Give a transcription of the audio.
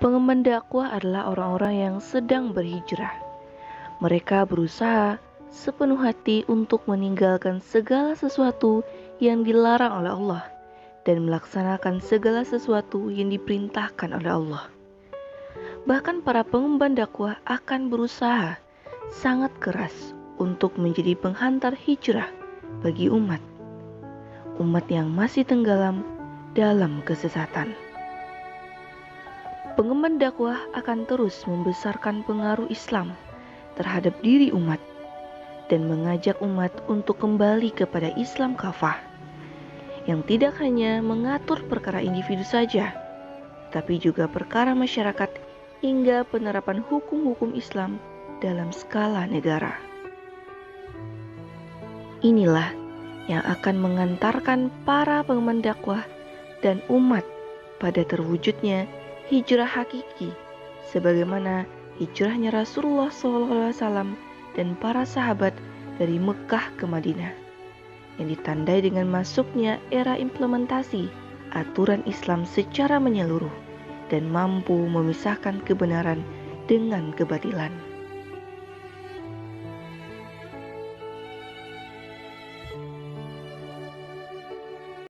Pengemban dakwah adalah orang-orang yang sedang berhijrah. Mereka berusaha sepenuh hati untuk meninggalkan segala sesuatu yang dilarang oleh Allah dan melaksanakan segala sesuatu yang diperintahkan oleh Allah. Bahkan para pengemban dakwah akan berusaha sangat keras untuk menjadi penghantar hijrah bagi umat yang masih tenggelam dalam kesesatan. Pengemban dakwah akan terus membesarkan pengaruh Islam terhadap diri umat dan mengajak umat untuk kembali kepada Islam kafah yang tidak hanya mengatur perkara individu saja, tapi juga perkara masyarakat hingga penerapan hukum-hukum Islam dalam skala negara. Inilah yang akan mengantarkan para pengemban dakwah dan umat pada terwujudnya hijrah hakiki, sebagaimana hijrahnya Rasulullah SAW dan para sahabat dari Mekah ke Madinah, yang ditandai dengan masuknya era implementasi aturan Islam secara menyeluruh dan mampu memisahkan kebenaran dengan kebatilan.